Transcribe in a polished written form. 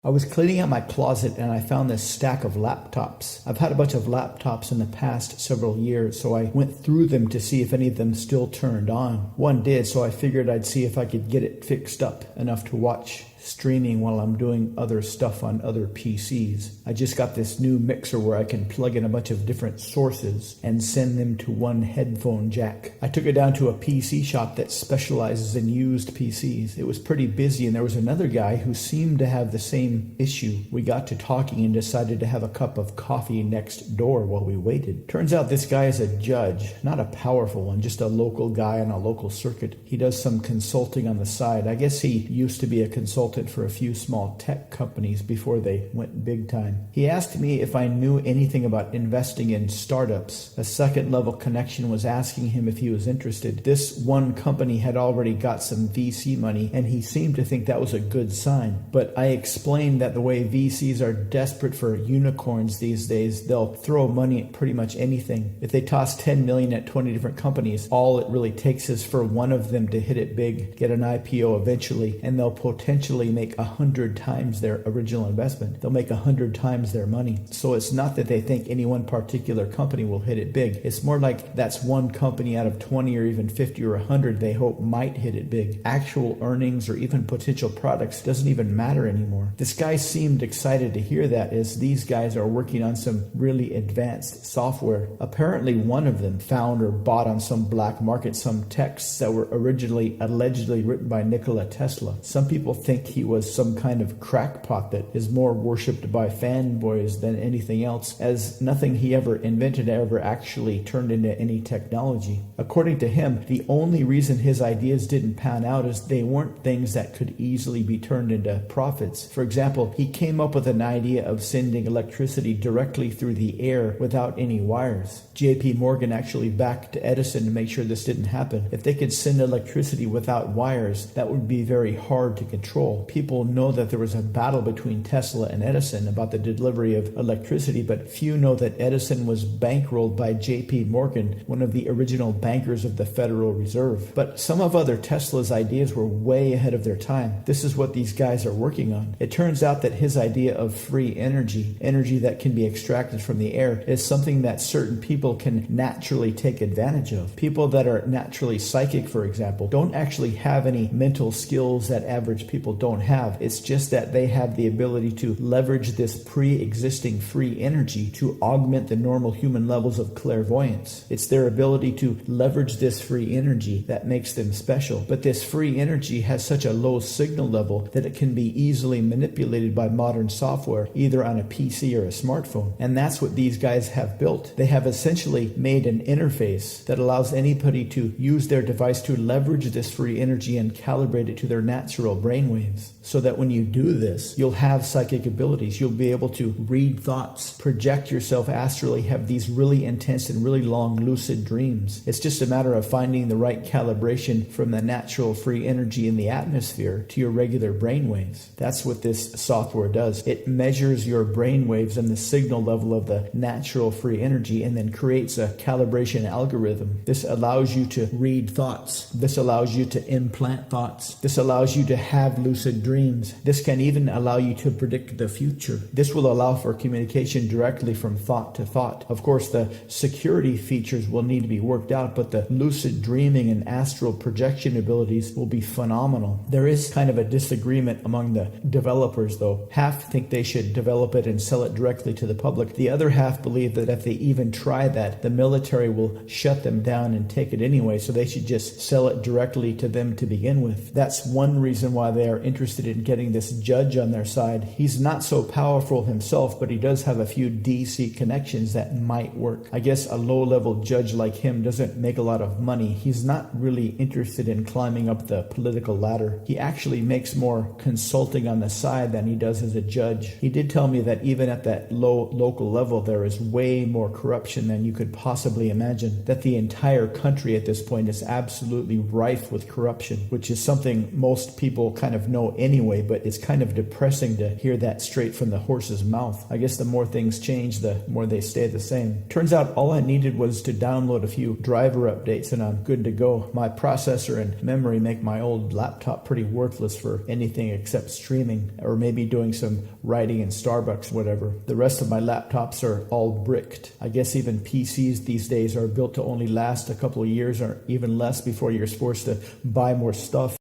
I was cleaning out my closet and I found this stack of laptops. I've had a bunch of laptops in the past several years, so I went through them to see if any of them still turned on. One did, so I figured I'd see if I could get it fixed up enough to watch streaming while I'm doing other stuff on other PCs. I just got this new mixer where I can plug in a bunch of different sources and send them to one headphone jack. I took it down to a PC shop that specializes in used PCs. It was pretty busy and there was another guy who seemed to have the same issue. We got to talking and decided to have a cup of coffee next door while we waited. Turns out this guy is a judge, not a powerful one, just a local guy on a local circuit. He does some consulting on the side. I guess he used to be a consultant for a few small tech companies before they went big time. He asked me if I knew anything about investing in startups. A second level connection was asking him if he was interested. This one company had already got some VC money and he seemed to think that was a good sign. But I explained that the way VCs are desperate for unicorns these days, they'll throw money at pretty much anything. If they toss 10 million at 20 different companies, all it really takes is for one of them to hit it big, get an IPO eventually, and they'll potentially make 100 times their original investment. They'll make 100 times their money. So it's not that they think any one particular company will hit it big. It's more like that's one company out of 20 or even 50 or 100 they hope might hit it big. Actual earnings or even potential products doesn't even matter anymore. This guy seemed excited to hear that, as these guys are working on some really advanced software. Apparently one of them found or bought on some black market some texts that were originally allegedly written by Nikola Tesla. Some people think he was some kind of crackpot that is more worshipped by fanboys than anything else, as nothing he ever invented ever actually turned into any technology. According to him, the only reason his ideas didn't pan out is they weren't things that could easily be turned into profits. For example, he came up with an idea of sending electricity directly through the air without any wires. JP Morgan actually backed Edison to make sure this didn't happen. If they could send electricity without wires, that would be very hard to control. People know that there was a battle between Tesla and Edison about the delivery of electricity, but few know that Edison was bankrolled by JP Morgan, one of the original bankers of the Federal Reserve. But some of other Tesla's ideas were way ahead of their time. This is what these guys are working on. It turns out that his idea of free energy that can be extracted from the air, is something that certain people can naturally take advantage of. People that are naturally psychic, for example, don't actually have any mental skills that average people don't have. It's just that they have the ability to leverage this pre-existing free energy to augment the normal human levels of clairvoyance. It's their ability to leverage this free energy that makes them special. But this free energy has such a low signal level that it can be easily manipulated by modern software, either on a PC or a smartphone. And that's what these guys have built. They have essentially made an interface that allows anybody to use their device to leverage this free energy and calibrate it to their natural brainwaves. So that when you do this, you'll have psychic abilities. You'll be able to read thoughts, project yourself astrally, have these really intense and really long lucid dreams. It's just a matter of finding the right calibration from the natural free energy in the atmosphere to your regular brainwaves. That's what this software does. It measures your brainwaves and the signal level of the natural free energy and then creates a calibration algorithm. This allows you to read thoughts. This allows you to implant thoughts. This allows you to have lucid dreams. This can even allow you to predict the future. This will allow for communication directly from thought to thought. Of course, the security features will need to be worked out, but the lucid dreaming and astral projection abilities will be phenomenal. There is kind of a disagreement among the developers, though. Half think they should develop it and sell it directly to the public. The other half believe that if they even try that, the military will shut them down and take it anyway, so they should just sell it directly to them to begin with. That's one reason why they are interested in getting this judge on their side. He's not so powerful himself, but he does have a few DC connections that might work. I guess a low-level judge like him doesn't make a lot of money. He's not really interested in climbing up the political ladder. He actually makes more consulting on the side than he does as a judge. He did tell me that even at that low local level, there is way more corruption than you could possibly imagine. That the entire country at this point is absolutely rife with corruption, which is something most people kind of know anyway. anyway, but it's kind of depressing to hear that straight from the horse's mouth. I guess the more things change, the more they stay the same. Turns out all I needed was to download a few driver updates and I'm good to go. My processor and memory make my old laptop pretty worthless for anything except streaming or maybe doing some writing in Starbucks, whatever. The rest of my laptops are all bricked. I guess even PCs these days are built to only last a couple of years or even less before you're forced to buy more stuff.